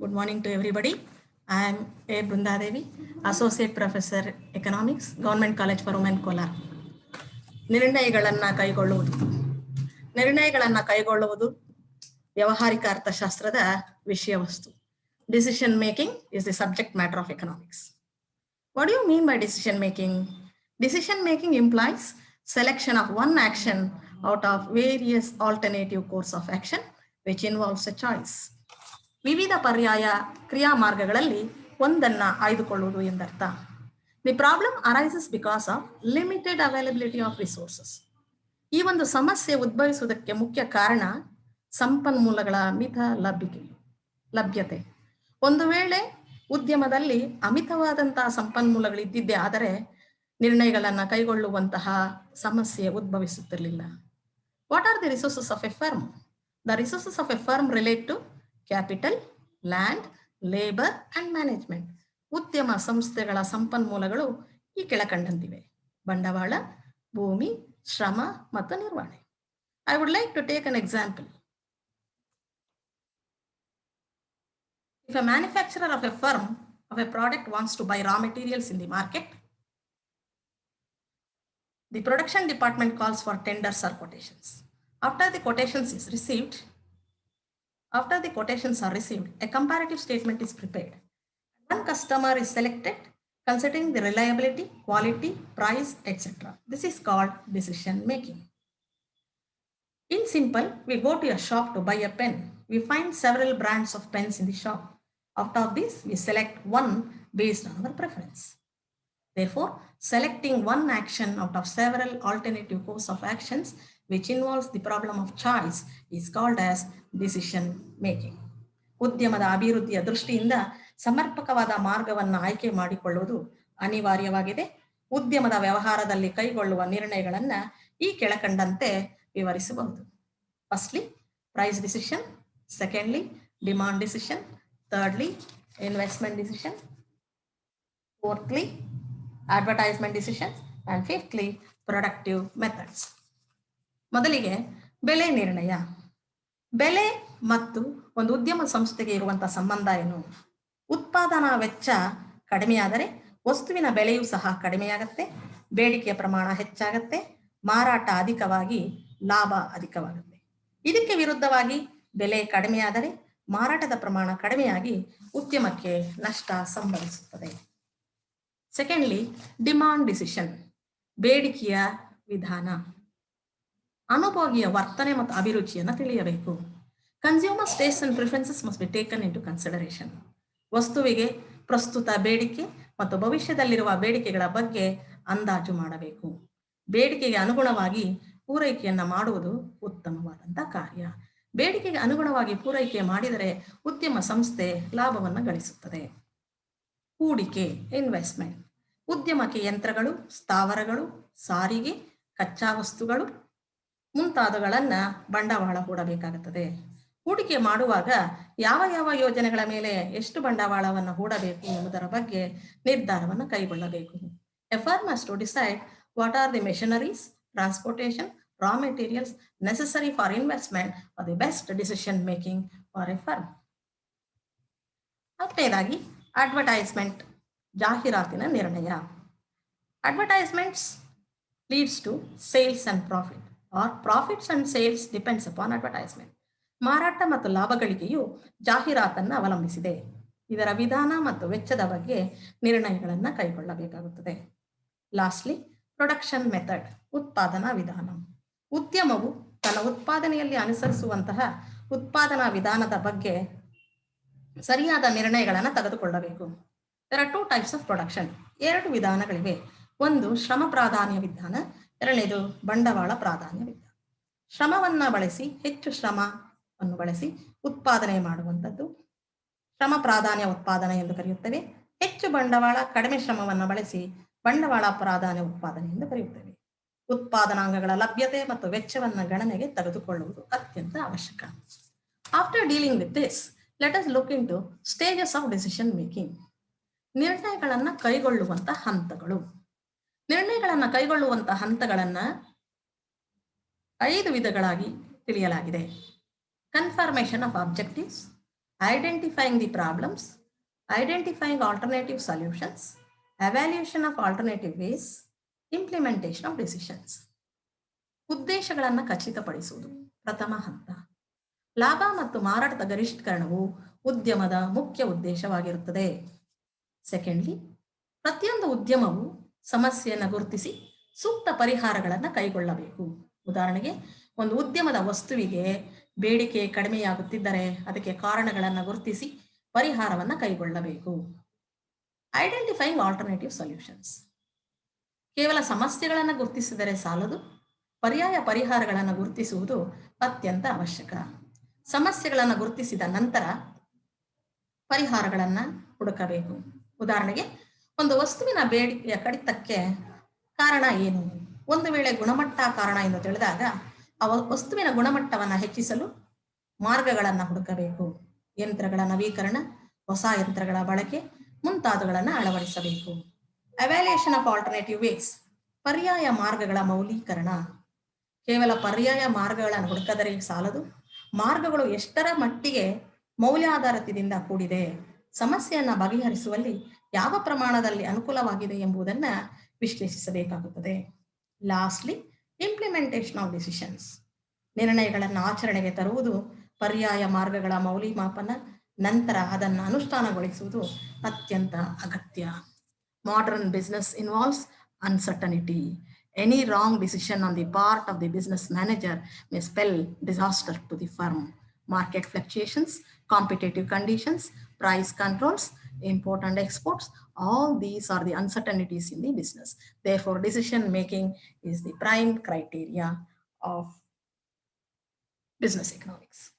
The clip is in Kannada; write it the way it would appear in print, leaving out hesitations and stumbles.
Good morning to everybody. I am A. Brunda Devi, Associate Professor Economics, Government College for Women, Kolar. ನಿರ್ಣಯಗಳನ್ನು ಕೈಗೊಳ್ಳುವುದು ವ್ಯವಹಾರಿಕ ಅರ್ಥಶಾಸ್ತ್ರದ ವಿಷಯ ವಸ್ತು. Decision making is the subject matter of economics. What do you mean by decision making? Decision making implies selection of one action out of various alternative course of action which involves a choice. ವಿವಿಧ ಪರ್ಯಾಯ ಕ್ರಿಯಾ ಮಾರ್ಗಗಳಲ್ಲಿ ಒಂದನ್ನು ಆಯ್ದುಕೊಳ್ಳುವುದು ಎಂದರ್ಥ. The problem arises because of limited availability of resources. ಈ ಒಂದು ಸಮಸ್ಯೆ ಉದ್ಭವಿಸುವುದಕ್ಕೆ ಮುಖ್ಯ ಕಾರಣ ಸಂಪನ್ಮೂಲಗಳ ಮಿತ ಲಭ್ಯತೆ. ಒಂದು ವೇಳೆ ಉದ್ಯಮದಲ್ಲಿ ಅಮಿತವಾದಂತಹ ಸಂಪನ್ಮೂಲಗಳಿದ್ದಿದ್ದೇ ಆದರೆ ನಿರ್ಣಯಗಳನ್ನು ಕೈಗೊಳ್ಳುವಂತಹ ಸಮಸ್ಯೆ ಉದ್ಭವಿಸುತ್ತಿರಲಿಲ್ಲ. What are the resources of a firm? The resources of a firm relate to capital, land, labour and management. ಉದ್ಯಮ ಸಂಸ್ಥೆಗಳ ಸಂಪನ್ಮೂಲಗಳು ಈ ಕೆಳಕಂಡಂತಿವೆ: ಬಂಡವಾಳ, ಭೂಮಿ, ಶ್ರಮ ಮತ್ತು ನಿರ್ವಹಣೆ. I would like to take an example. If a manufacturer of a firm of a product wants to buy raw materials in the market, the production department calls for tenders or quotations. After the quotations are received, a comparative statement is prepared. One customer is selected considering the reliability, quality, price, etc. This is called decision making. In simple, we go to a shop to buy a pen. We find several brands of pens in the shop. Out of this, we select one based on our preference. Therefore, selecting one action out of several alternative course of actions which involves the problem of choice is called as decision making. ಉದ್ಯಮದ ಅಭಿವೃದ್ಧಿಯ ದೃಷ್ಟಿಯಿಂದ ಸಮರ್ಪಕವಾದ ಮಾರ್ಗವನ್ನು ಆಯ್ಕೆ ಮಾಡಿಕೊಳ್ಳುವುದು ಅನಿವಾರ್ಯವಾಗಿದೆ. ಉದ್ಯಮದ ವ್ಯವಹಾರದಲ್ಲಿ ಕೈಗೊಳ್ಳುವ ನಿರ್ಣಯಗಳನ್ನು ಈ ಕೆಳಕಂಡಂತೆ ವಿವರಿಸಬಹುದು. Firstly, price decision. Secondly, demand decision. Thirdly, investment decision. Fourthly, advertisement decisions. And fifthly, productive methods. ಮೊದಲಿಗೆ ಬೆಲೆ ನಿರ್ಣಯ. ಬೆಲೆ ಮತ್ತು ಒಂದು ಉದ್ಯಮ ಸಂಸ್ಥೆಗೆ ಇರುವಂತಹ ಸಂಬಂಧ ಏನು? ಉತ್ಪಾದನಾ ವೆಚ್ಚ ಕಡಿಮೆಯಾದರೆ ವಸ್ತುವಿನ ಬೆಲೆಯೂ ಸಹ ಕಡಿಮೆಯಾಗತ್ತೆ, ಬೇಡಿಕೆಯ ಪ್ರಮಾಣ ಹೆಚ್ಚಾಗತ್ತೆ, ಮಾರಾಟ ಅಧಿಕವಾಗಿ ಲಾಭ ಅಧಿಕವಾಗುತ್ತೆ. ಇದಕ್ಕೆ ವಿರುದ್ಧವಾಗಿ ಬೆಲೆ ಕಡಿಮೆಯಾದರೆ ಮಾರಾಟದ ಪ್ರಮಾಣ ಕಡಿಮೆಯಾಗಿ ಉದ್ಯಮಕ್ಕೆ ನಷ್ಟ ಸಂಭವಿಸುತ್ತದೆ. Secondly, demand decision. ಬೇಡಿಕೆಯ ವಿಧಾನ. ಅನುಭೋಗಿಯ ವರ್ತನೆ ಮತ್ತು ಅಭಿರುಚಿಯನ್ನು ತಿಳಿಯಬೇಕು. Consumers taste and preferences must be taken into consideration. ವಸ್ತುವಿಗೆ ಪ್ರಸ್ತುತ ಬೇಡಿಕೆ ಮತ್ತು ಭವಿಷ್ಯದಲ್ಲಿರುವ ಬೇಡಿಕೆಗಳ ಬಗ್ಗೆ ಅಂದಾಜು ಮಾಡಬೇಕು. ಬೇಡಿಕೆಗೆ ಅನುಗುಣವಾಗಿ ಪೂರೈಕೆಯನ್ನು ಮಾಡುವುದು ಉತ್ತಮವಾದಂಥ ಕಾರ್ಯ. ಬೇಡಿಕೆಗೆ ಅನುಗುಣವಾಗಿ ಪೂರೈಕೆ ಮಾಡಿದರೆ ಉದ್ಯಮ ಸಂಸ್ಥೆ ಲಾಭವನ್ನು ಗಳಿಸುತ್ತದೆ. ಹೂಡಿಕೆ, ಇನ್ವೆಸ್ಟ್ಮೆಂಟ್. ಉದ್ಯಮಕ್ಕೆ ಯಂತ್ರಗಳು, ಸ್ಥಾವರಗಳು, ಸಾರಿಗೆ, ಕಚ್ಚಾ ವಸ್ತುಗಳು ಮುಂತಾದವುಗಳನ್ನು ಬಂಡವಾಳ ಹೂಡಬೇಕಾಗುತ್ತದೆ. ಹೂಡಿಕೆ ಮಾಡುವಾಗ ಯಾವ ಯಾವ ಯೋಜನೆಗಳ ಮೇಲೆ ಎಷ್ಟು ಬಂಡವಾಳವನ್ನು ಹೂಡಬೇಕು ಎಂಬುದರ ಬಗ್ಗೆ ನಿರ್ಧಾರವನ್ನು ಕೈಗೊಳ್ಳಬೇಕು. A firm has to decide what are the machineries, transportation, raw materials necessary for investment for the best decision making for a firm. ಹತ್ತನೇದಾಗಿ, ಅಡ್ವರ್ಟೈಸ್ಮೆಂಟ್, ಜಾಹೀರಾತಿನ ನಿರ್ಣಯ. Advertisements leads to sales and profit or profits and sales depends upon advertisement. ಮಾರಾಟ ಮತ್ತು ಲಾಭಗಳಿಕೆಯು ಜಾಹೀರಾತನ್ನು ಅವಲಂಬಿಸಿದೆ. ಇದರ ವಿಧಾನ ಮತ್ತು ವೆಚ್ಚದ ಬಗ್ಗೆ ನಿರ್ಣಯಗಳನ್ನು ಕೈಗೊಳ್ಳಬೇಕಾಗುತ್ತದೆ. ಲಾಸ್ಟ್ಲಿ, ಪ್ರೊಡಕ್ಷನ್ ಮೆಥಡ್, ಉತ್ಪಾದನಾ ವಿಧಾನ. ಉದ್ಯಮವು ತನ್ನ ಉತ್ಪಾದನೆಯಲ್ಲಿ ಅನುಸರಿಸುವಂತಹ ಉತ್ಪಾದನಾ ವಿಧಾನದ ಬಗ್ಗೆ ಸರಿಯಾದ ನಿರ್ಣಯಗಳನ್ನು ತೆಗೆದುಕೊಳ್ಳಬೇಕು. There are 2 types of production. 2 ವಿಧಾನಗಳಿವೆ. ಒಂದು ಶ್ರಮ ಪ್ರಾಧಾನ್ಯ ವಿಧಾನ, ಎರಡನೇದು ಬಂಡವಾಳ ಪ್ರಾಧಾನ್ಯ ವಿಧಾನ. ಶ್ರಮವನ್ನು ಬಳಸಿ, ಹೆಚ್ಚು ಶ್ರಮವನ್ನು ಬಳಸಿ ಉತ್ಪಾದನೆ ಮಾಡುವಂಥದ್ದು ಶ್ರಮ ಪ್ರಾಧಾನ್ಯ ಉತ್ಪಾದನೆ ಎಂದು ಕರೆಯುತ್ತೇವೆ. ಹೆಚ್ಚು ಬಂಡವಾಳ, ಕಡಿಮೆ ಶ್ರಮವನ್ನು ಬಳಸಿ ಬಂಡವಾಳ ಪ್ರಾಧಾನ್ಯ ಉತ್ಪಾದನೆ ಎಂದು ಕರೆಯುತ್ತೇವೆ. ಉತ್ಪಾದನಾಂಗಗಳ ಲಭ್ಯತೆ ಮತ್ತು ವೆಚ್ಚವನ್ನು ಗಣನೆಗೆ ತೆಗೆದುಕೊಳ್ಳುವುದು ಅತ್ಯಂತ ಅವಶ್ಯಕ. After dealing with this, let us look in to stages of decision making. ನಿರ್ಣಯಗಳನ್ನು ಕೈಗೊಳ್ಳುವಂಥ ಹಂತಗಳು. ನಿರ್ಣಯಗಳನ್ನು ಕೈಗೊಳ್ಳುವಂಥ ಹಂತಗಳನ್ನು 5 ವಿಧಗಳಾಗಿ ತಿಳಿಯಲಾಗಿದೆ. Confirmation of objectives, identifying the problems, identifying alternative solutions, evaluation of alternative ways, implementation of decisions. ಉದ್ದೇಶಗಳನ್ನು ಖಚಿತಪಡಿಸುವುದು ಪ್ರಥಮ ಹಂತ. ಲಾಭ ಮತ್ತು ಮಾರಾಟದ ಗರಿಷ್ಠೀಕರಣವು ಉದ್ಯಮದ ಮುಖ್ಯ ಉದ್ದೇಶವಾಗಿರುತ್ತದೆ. ಸೆಕೆಂಡ್ಲಿ, ಪ್ರತಿಯೊಂದು ಉದ್ಯಮವು ಸಮಸ್ಯೆಯನ್ನು ಗುರುತಿಸಿ ಸೂಕ್ತ ಪರಿಹಾರಗಳನ್ನು ಕೈಗೊಳ್ಳಬೇಕು. ಉದಾಹರಣೆಗೆ, ಒಂದು ಉದ್ಯಮದ ವಸ್ತುವಿಗೆ ಬೇಡಿಕೆ ಕಡಿಮೆಯಾಗುತ್ತಿದ್ದರೆ ಅದಕ್ಕೆ ಕಾರಣಗಳನ್ನು ಗುರುತಿಸಿ ಪರಿಹಾರವನ್ನು ಕೈಗೊಳ್ಳಬೇಕು. Identifying alternative solutions. ಕೇವಲ ಸಮಸ್ಯೆಗಳನ್ನು ಗುರುತಿಸಿದರೆ ಸಾಲದು, ಪರ್ಯಾಯ ಪರಿಹಾರಗಳನ್ನು ಗುರುತಿಸುವುದು ಅತ್ಯಂತ ಅವಶ್ಯಕ. ಸಮಸ್ಯೆಗಳನ್ನು ಗುರುತಿಸಿದ ನಂತರ ಪರಿಹಾರಗಳನ್ನು ಹುಡುಕಬೇಕು. ಉದಾಹರಣೆಗೆ, ಒಂದು ವಸ್ತುವಿನ ಬೇಡಿಕೆಯ ಕಡಿತಕ್ಕೆ ಕಾರಣ ಏನು? ಒಂದು ವೇಳೆ ಗುಣಮಟ್ಟ ಕಾರಣ ಎಂದು ತಿಳಿದಾಗ ಆ ವಸ್ತುವಿನ ಗುಣಮಟ್ಟವನ್ನು ಹೆಚ್ಚಿಸಲು ಮಾರ್ಗಗಳನ್ನು ಹುಡುಕಬೇಕು. ಯಂತ್ರಗಳ ನವೀಕರಣ, ಹೊಸ ಯಂತ್ರಗಳ ಬಳಕೆ ಮುಂತಾದವುಗಳನ್ನು ಅಳವಡಿಸಬೇಕು. Evaluation of alternative ways. ಪರ್ಯಾಯ ಮಾರ್ಗಗಳ ಮೌಲ್ಯೀಕರಣ. ಕೇವಲ ಪರ್ಯಾಯ ಮಾರ್ಗಗಳನ್ನು ಹುಡುಕದರೆ ಸಾಲದು, ಮಾರ್ಗಗಳು ಎಷ್ಟರ ಮಟ್ಟಿಗೆ ಮೌಲ್ಯಾಧಾರಿತದಿಂದ ಕೂಡಿದೆ, ಸಮಸ್ಯೆಯನ್ನು ಬಗೆಹರಿಸುವಲ್ಲಿ ಯಾವ ಪ್ರಮಾಣದಲ್ಲಿ ಅನುಕೂಲವಾಗಿದೆ ಎಂಬುದನ್ನು ವಿಶ್ಲೇಷಿಸಬೇಕಾಗುತ್ತದೆ. Lastly, implementation of decisions. ನಿರ್ಣಯಗಳನ್ನು ಆಚರಣೆಗೆ ತರುವುದು, ಪರ್ಯಾಯ ಮಾರ್ಗಗಳ ಮೌಲ್ಯಮಾಪನ, ನಂತರ ಅದನ್ನು ಅನುಷ್ಠಾನಗೊಳಿಸುವುದು ಅತ್ಯಂತ ಅಗತ್ಯ. Modern business involves uncertainty. Any wrong decision on the part of the business manager may spell disaster to the firm. Market fluctuations, competitive conditions, price controls, import and exports, all these are the uncertainties in the business. Therefore, decision making is the prime criteria of business economics.